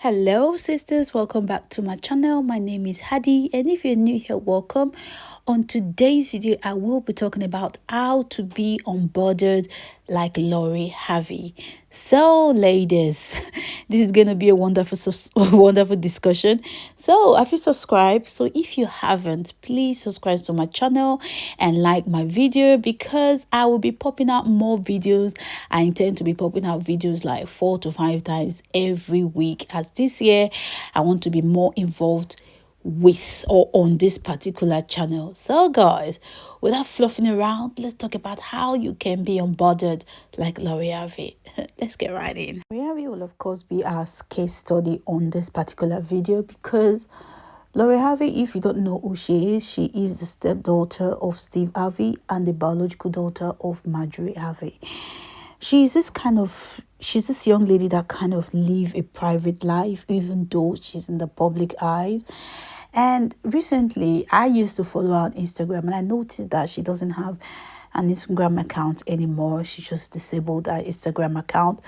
Hello, sisters. Welcome back to my channel. My name is Hadi, and if you're new here, welcome. On today's video, I will be talking about how to be unbothered like Harvey. So, ladies, this is gonna be a wonderful discussion. So, have you subscribed? So, if you haven't, please subscribe to my channel and like my video because I will be popping out more videos. I intend to be popping out videos like 4 to 5 times every week. As this year, I want to be more involved with or on this particular channel. So guys, without fluffing around, let's talk about how you can be unbothered like Harvey. Let's get right in. Harvey will of course be our case study on this particular video because Harvey, if you don't know who she is the stepdaughter of Steve Harvey and the biological daughter of Marjorie Harvey. She's this young lady that kind of live a private life even though she's in the public eye. And recently I used to follow her on Instagram and I noticed that she doesn't have an Instagram account anymore. She just disabled her Instagram account.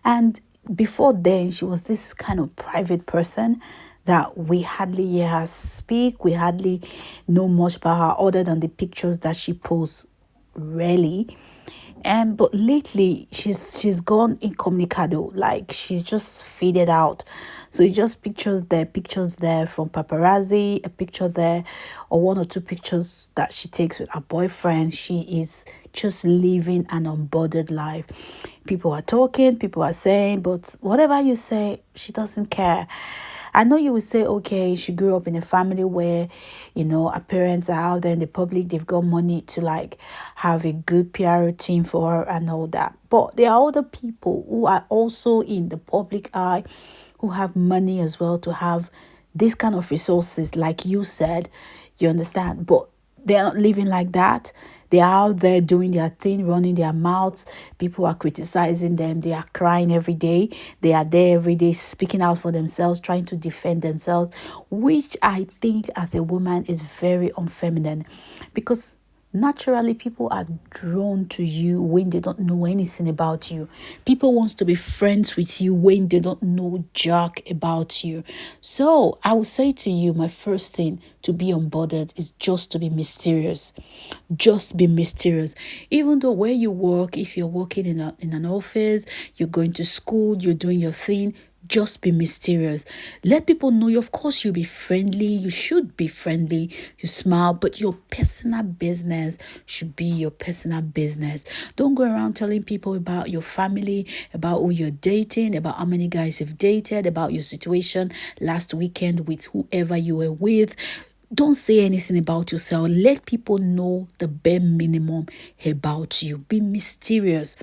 And before then she was this kind of private person that we hardly hear her speak. We hardly know much about her other than the pictures that she posts rarely. But lately she's gone incommunicado, like she's just faded out. So it's just pictures there from paparazzi, a picture there or one or two pictures that she takes with her boyfriend. She is just living an unbothered life. People are talking, people are saying, but whatever you say, she doesn't care. I know you will say, okay, she grew up in a family where, her parents are out there in the public. They've got money to like have a good PR team for her and all that. But there are other people who are also in the public eye who have money as well to have this kind of resources. Like you said, you understand, but they're not living like that. They are out there doing their thing, running their mouths. People are criticizing them. They are crying every day. They are there every day speaking out for themselves, trying to defend themselves, which I think as a woman is very unfeminine because naturally people are drawn to you when they don't know anything about you. People wants to be friends with you when they don't know jack about you. So I would say to you, my first thing to be unbothered is just to be mysterious. Just be mysterious. Even though where you work, if you're working in an office, you're going to school, you're doing your thing, just be mysterious. Let people know you. Of course, you'll be friendly. You should be friendly. You smile, but your personal business should be your personal business. Don't go around telling people about your family, about who you're dating, about how many guys you've dated, about your situation last weekend with whoever you were with. Don't say anything about yourself. Let people know the bare minimum about you. Be mysterious.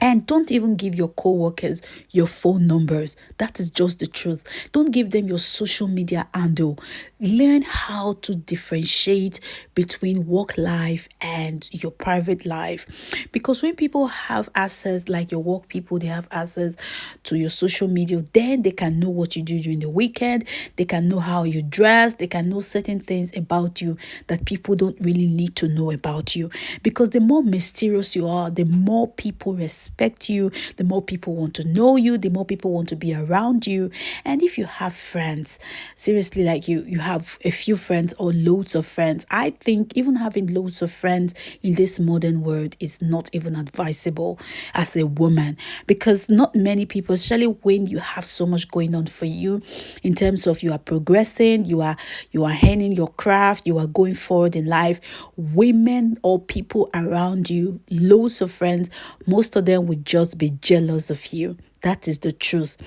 And don't even give your co-workers your phone numbers. That is just the truth. Don't give them your social media handle. Learn how to differentiate between work life and your private life. Because when people have access, like your work people, they have access to your social media, then they can know what you do during the weekend. They can know how you dress. They can know certain things about you that people don't really need to know about you. Because the more mysterious you are, the more people respect you, the more people want to know you, the more people want to be around you. And if you have friends, seriously, like you have a few friends or loads of friends, I think even having loads of friends in this modern world is not even advisable as a woman, because not many people, especially when you have so much going on for you in terms of you are progressing, you are handling your craft, you are going forward in life, women or people around you, loads of friends, most of them would just be jealous of you. That is the truth.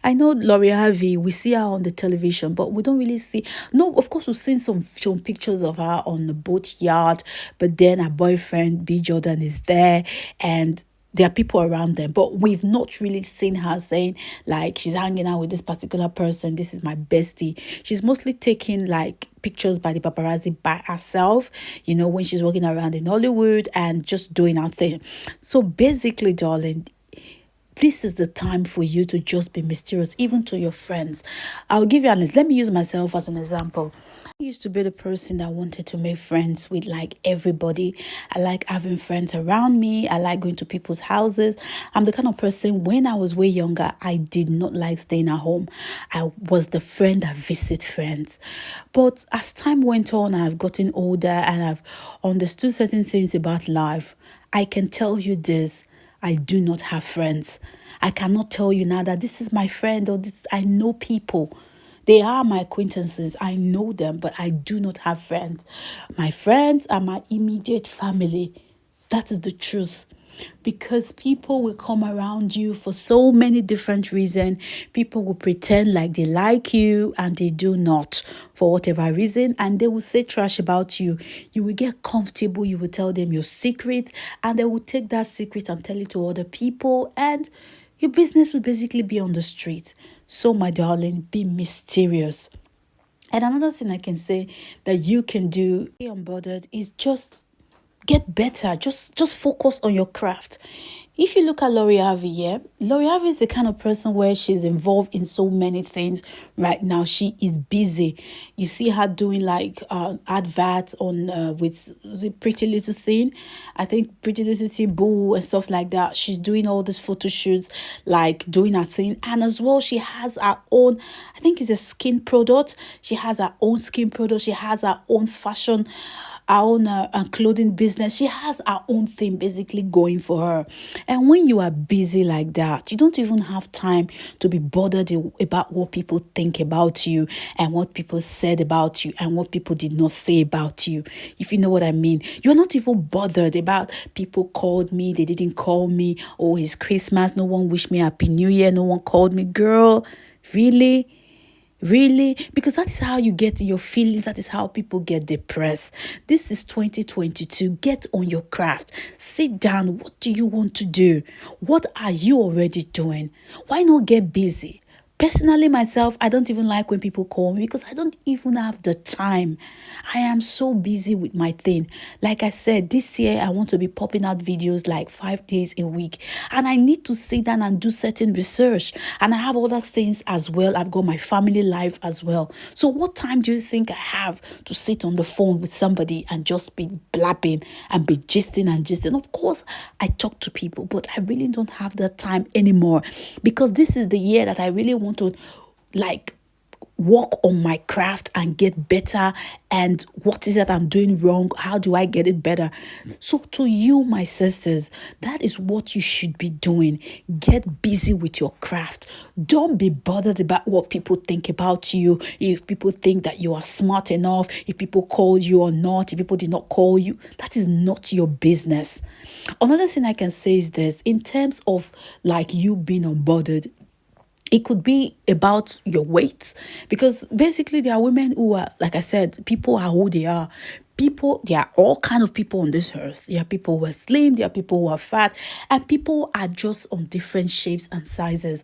I know Harvey, we see her on the television, but we don't really see. No, of course, we've seen some pictures of her on the boat yard, but then her boyfriend, B. Jordan, is there, and there are people around them, but we've not really seen her saying like she's hanging out with this particular person. This is my bestie. She's mostly taking like pictures by the paparazzi by herself, when she's walking around in Hollywood and just doing her thing. So basically, darling, This is the time for you to just be mysterious, even to your friends. I'll give you let me use myself as an example. I used to be the person that wanted to make friends with like everybody. I like having friends around me. I like going to people's houses. I'm the kind of person, when I was way younger, I did not like staying at home. I was the friend that visit friends. But as time went on, I've gotten older and I've understood certain things about life. I can tell you this: I do not have friends. I cannot tell you now that this is my friend or this. I know people. They are my acquaintances. I know them, but I do not have friends. My friends are my immediate family. That is the truth. Because people will come around you for so many different reasons. People will pretend like they like you and they do not, for whatever reason, and they will say trash about you. You will get comfortable. You will tell them your secret, and they will take that secret and tell it to other people, and your business will basically be on the street. So, my darling, be mysterious. And another thing I can say that you can do, be unbothered, is just get better. Just focus on your craft. If you look at Harvey, yeah, Harvey is the kind of person where she's involved in so many things right now. She is busy. You see her doing like adverts on with the Pretty Little Thing. I think Pretty Little Thing Boo and stuff like that. She's doing all these photo shoots, like doing her thing. And as well, she has her own, I think it's a skin product. She has her own skin product. She has her own fashion, our own clothing business. She has her own thing basically going for her. And when you are busy like that, you don't even have time to be bothered about what people think about you and what people said about you and what people did not say about you. If you know what I mean. You're not even bothered about people called me, they didn't call me. Oh, it's Christmas, no one wished me Happy New Year, no one called me. Girl, really? Really? Because that is how you get your feelings. That is how people get depressed. This is 2022. Get on your craft. Sit down. What do you want to do? What are you already doing? Why not get busy? Personally, myself, I don't even like when people call me because I don't even have the time. I am so busy with my thing. Like I said, this year I want to be popping out videos like 5 days a week. And I need to sit down and do certain research. And I have other things as well. I've got my family life as well. So what time do you think I have to sit on the phone with somebody and just be blabbing and be gisting and gisting? Of course, I talk to people, but I really don't have that time anymore because this is the year that I really want to like work on my craft and get better. And what is it I'm doing wrong? How do I get it better? So to you, my sisters, that is what you should be doing. Get busy with your craft. Don't be bothered about what people think about you. If people think that you are smart enough, if people called you or not, if people did not call you, that is not your business. Another thing I can say is this: in terms of like you being unbothered, it could be about your weight, because basically there are women who are, like I said, people are who they are. People, there are all kind of people on this earth. There are people who are slim, there are people who are fat, and people are just on different shapes and sizes.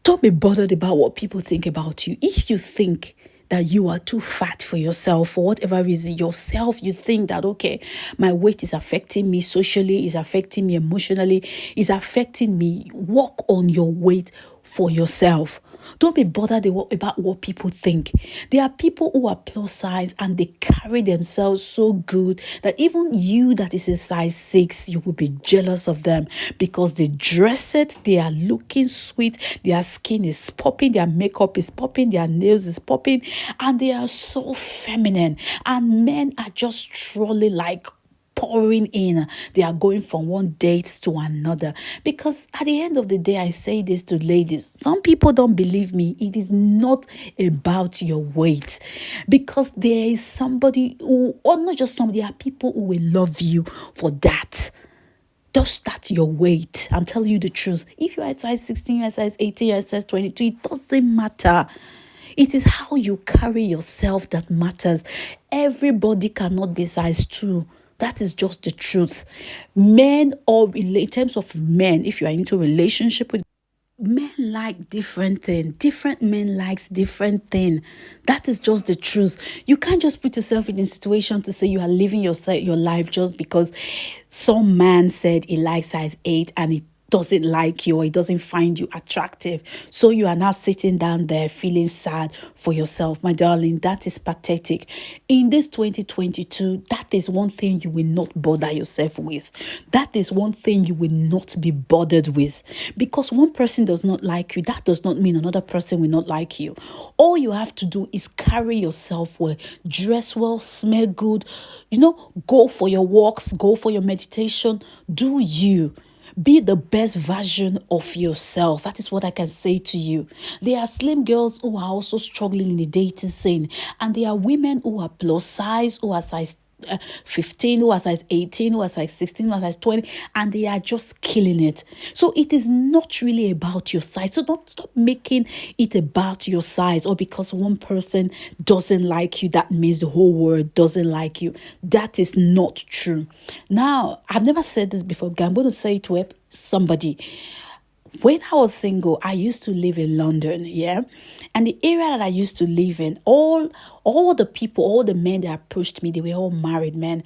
Don't be bothered about what people think about you. If you think that you are too fat for yourself, for whatever reason, you think that, okay, my weight is affecting me socially, is affecting me emotionally, is affecting me, work on your weight for yourself. Don't be bothered about what people think. There are people who are plus size and they carry themselves so good that even you that is a size 6, you will be jealous of them because they dress it, they are looking sweet, their skin is popping, their makeup is popping, their nails is popping, and they are so feminine. And men are just trolling like pouring in. They are going from one date to another. Because at the end of the day, I say this to ladies, some people don't believe me. It is not about your weight, because there is somebody who, or not just somebody, there are people who will love you for that. Just that your weight. I'm telling you the truth. If you are at size 16, you are at size 18, you are at size 22, it doesn't matter. It is how you carry yourself that matters. Everybody cannot be size 2. That is just the truth. Men, or in terms of men, if you are into a relationship with men, like different thing. Different men likes different thing. That is just the truth. You can't just put yourself in a situation to say you are living your life just because some man said he likes size 8 and doesn't like you or he doesn't find you attractive. So you are now sitting down there feeling sad for yourself. My darling, that is pathetic. In this 2022, that is one thing you will not bother yourself with. That is one thing you will not be bothered with. Because one person does not like you, that does not mean another person will not like you. All you have to do is carry yourself well, dress well, smell good, go for your walks, go for your meditation, do you. Be the best version of yourself. That is what I can say to you. There are slim girls who are also struggling in the dating scene, and there are women who are plus size, who are size 15, who are size 18, who are size 16, who are size 20, and they are just killing it. So it is not really about your size. So don't stop making it about your size, or because one person doesn't like you, that means the whole world doesn't like you. That is not true. Now, I've never said this before, but I'm going to say it to somebody. When I was single, I used to live in London, yeah? And the area that I used to live in, all the people, all the men that approached me, they were all married men.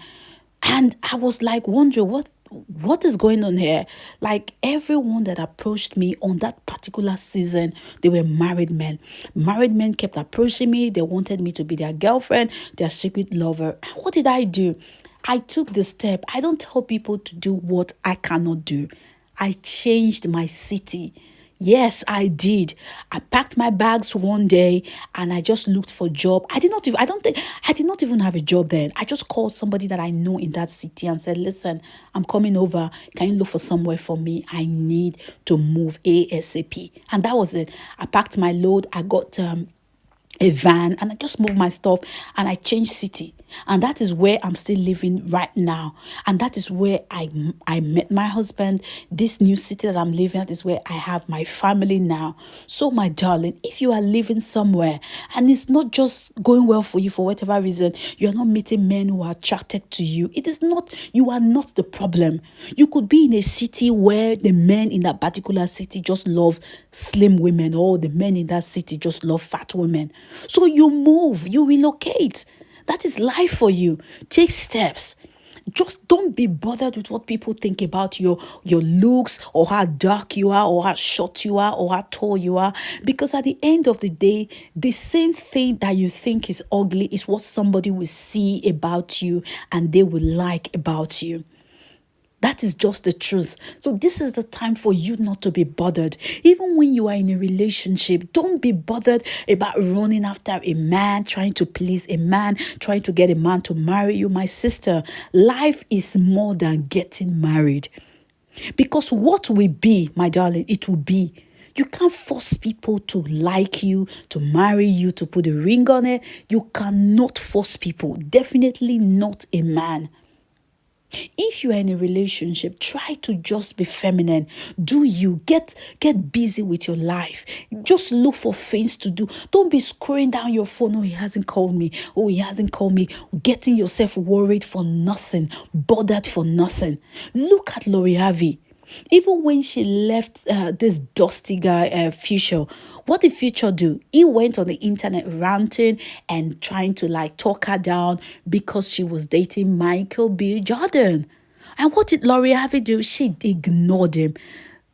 And I was like wondering, what is going on here? Like everyone that approached me on that particular season, they were married men. Married men kept approaching me. They wanted me to be their girlfriend, their secret lover. And what did I do? I took the step. I don't tell people to do what I cannot do. I changed my city. Yes, I did. I packed my bags one day and I just looked for a job. I did not even have a job then. I just called somebody that I know in that city and said, listen, I'm coming over. Can you look for somewhere for me? I need to move ASAP. And that was it. I packed my load. I got a van and I just moved my stuff and I changed city. And that is where I'm still living right now. And that is where I met my husband. This new city that I'm living at is where I have my family now. So my darling, if you are living somewhere and it's not just going well for you for whatever reason, you're not meeting men who are attracted to you, you are not the problem. You could be in a city where the men in that particular city just love slim women, or the men in that city just love fat women. So you move, you relocate. That is life for you. Take steps. Just don't be bothered with what people think about your looks, or how dark you are, or how short you are, or how tall you are. Because at the end of the day, the same thing that you think is ugly is what somebody will see about you and they will like about you. That is just the truth. So this is the time for you not to be bothered. Even when you are in a relationship, don't be bothered about running after a man, trying to please a man, trying to get a man to marry you. My sister, life is more than getting married. Because what will be, my darling, it will be. You can't force people to like you, to marry you, to put a ring on it. You cannot force people. Definitely not a man. If you are in a relationship, try to just be feminine. Do you get busy with your life? Just look for things to do. Don't be scrolling down your phone. Oh, he hasn't called me. Oh, he hasn't called me. Getting yourself worried for nothing, bothered for nothing. Look at Harvey. Even when she left this dusty guy, Future, what did Future do? He went on the internet ranting and trying to talk her down because she was dating Michael B. Jordan. And what did Harvey do? She ignored him.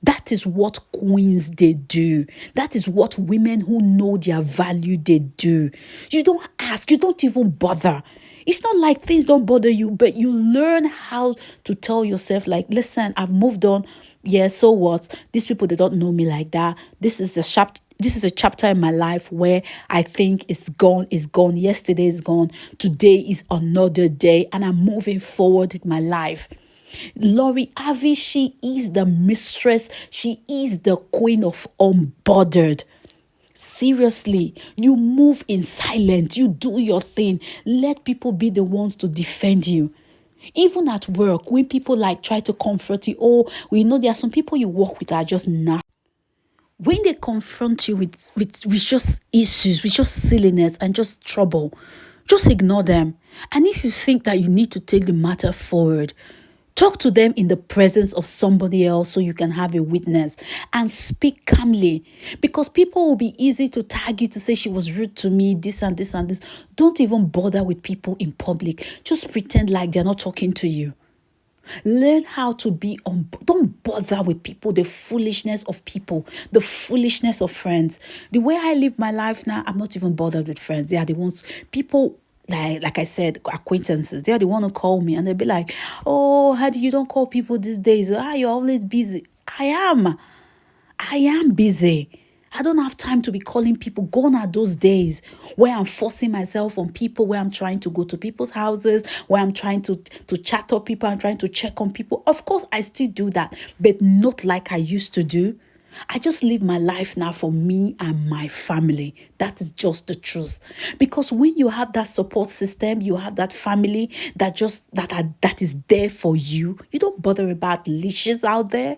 That is what queens they do. That is what women who know their value they do. You don't ask, you don't even bother. It's not like things don't bother you, but you learn how to tell yourself, listen, I've moved on. Yeah, so what? These people, they don't know me like that. This is a chapter in my life where I think it's gone. Yesterday is gone. Today is another day, and I'm moving forward with my life. Harvey, she is the mistress. She is the queen of unbothered. Seriously, you move in silence. You do your thing. Let people be the ones to defend you. Even at work, when people try to comfort you, we know there are some people you work with that are just not. When they confront you with just issues, with just silliness and just trouble, just ignore them. And if you think that you need to take the matter forward, talk to them in the presence of somebody else so you can have a witness, and speak calmly, because people will be easy to tag you to say she was rude to me, this and this and this. Don't even bother with people in public. Just pretend like they're not talking to you. Learn how to be on. Don't bother with people, the foolishness of people, the foolishness of friends. The way I live my life now, I'm not even bothered with friends. They are the ones, people like I said, acquaintances. They are the one who call me and they'll be like, "Oh, how do you don't call people these days? Ah, you're always busy." I am busy. I don't have time to be calling people. Gone are those days where I'm forcing myself on people, where I'm trying to go to people's houses, where I'm trying to chat up people, I'm trying to check on people. Of course, I still do that, but not like I used to do. I just live my life now for me and my family. That is just the truth. Because when you have that support system, you have that family that is there for you. You don't bother about leashes out there.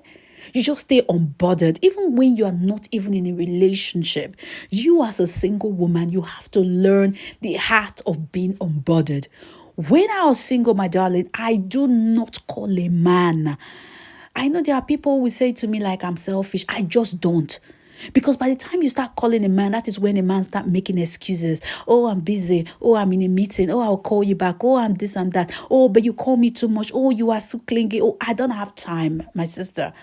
You just stay unbothered. Even when you are not even in a relationship, you as a single woman, you have to learn the art of being unbothered. When I was single, my darling, I do not call a man. I know there are people who will say to me like I'm selfish. I just don't. Because by the time you start calling a man, that is when a man start making excuses. Oh, I'm busy. Oh, I'm in a meeting. Oh, I'll call you back. Oh, I'm this and that. Oh, but you call me too much. Oh, you are so clingy. Oh, I don't have time, my sister.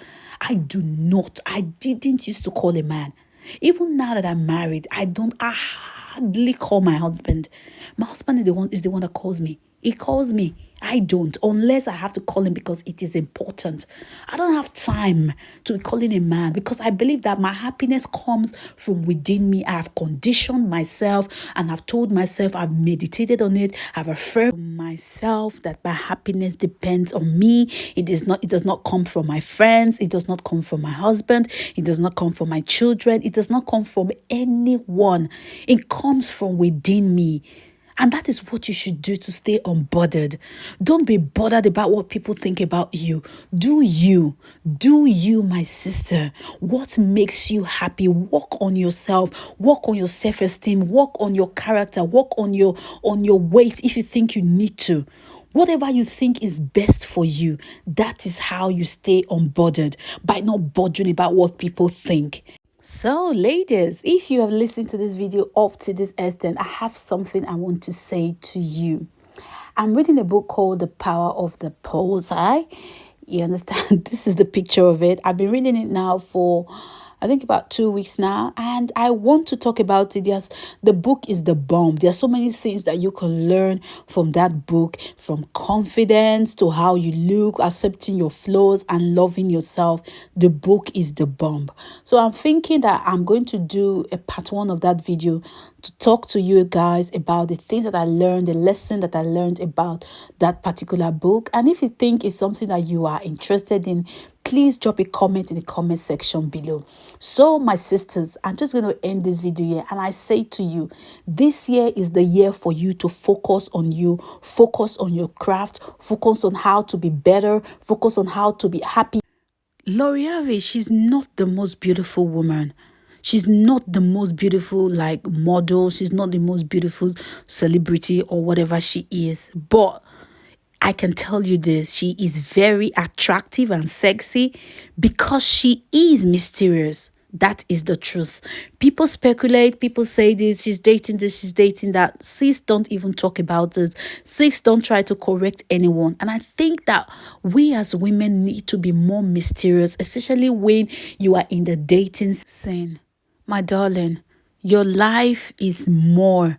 I do not. I didn't used to call a man. Even now that I'm married, I hardly call my husband. My husband is the one that calls me. He calls me. I don't, unless I have to call him because it is important. I don't have time to be calling a man because I believe that my happiness comes from within me. I have conditioned myself and I've told myself, I've meditated on it. I've affirmed myself that my happiness depends on me. It does not come from my friends. It does not come from my husband. It does not come from my children. It does not come from anyone. It comes from within me. And that is what you should do to stay unbothered. Don't be bothered about what people think about you. Do you. Do you, my sister. What makes you happy? Work on yourself. Work on your self-esteem. Work on your character. Work on your weight if you think you need to. Whatever you think is best for you, that is how you stay unbothered, by not bothering about what people think. So, ladies, if you have listened to this video up to this extent, I have something I want to say to you. I'm reading a book called The Power of the Pulse Eye. You understand? This is the picture of it. I've been reading it now for I think about 2 weeks now, and I want to talk about it. Yes, the book is the bomb. There are so many things that you can learn from that book, from confidence to how you look, accepting your flaws and loving yourself. The book is the bomb. So I'm thinking that I'm going to do a part 1 of that video to talk to you guys about the things that I learned, the lesson that I learned about that particular book. And if you think it's something that you are interested in, please drop a comment in the comment section below. So, my sisters, I'm just going to end this video here. And I say to you, this year is the year for you to focus on you, focus on your craft, focus on how to be better, focus on how to be happy. Harvey, she's not the most beautiful woman. She's not the most beautiful like model. She's not the most beautiful celebrity or whatever she is. But I can tell you this, she is very attractive and sexy because she is mysterious. That is the truth. People speculate, people say this, she's dating this, she's dating that. Sis, don't even talk about it. Sis, don't try to correct anyone. And I think that we as women need to be more mysterious, especially when you are in the dating scene. My darling, your life is more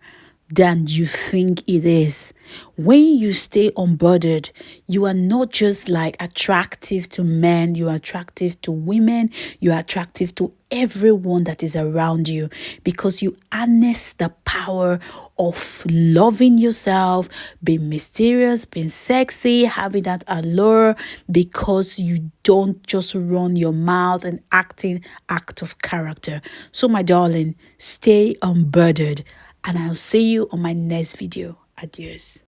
than you think it is. When you stay unbothered, you are not just like attractive to men, you are attractive to women, you are attractive to everyone that is around you because you harness the power of loving yourself, being mysterious, being sexy, having that allure because you don't just run your mouth and acting act of character. So my darling, stay unbothered. And I'll see you on my next video. Adios.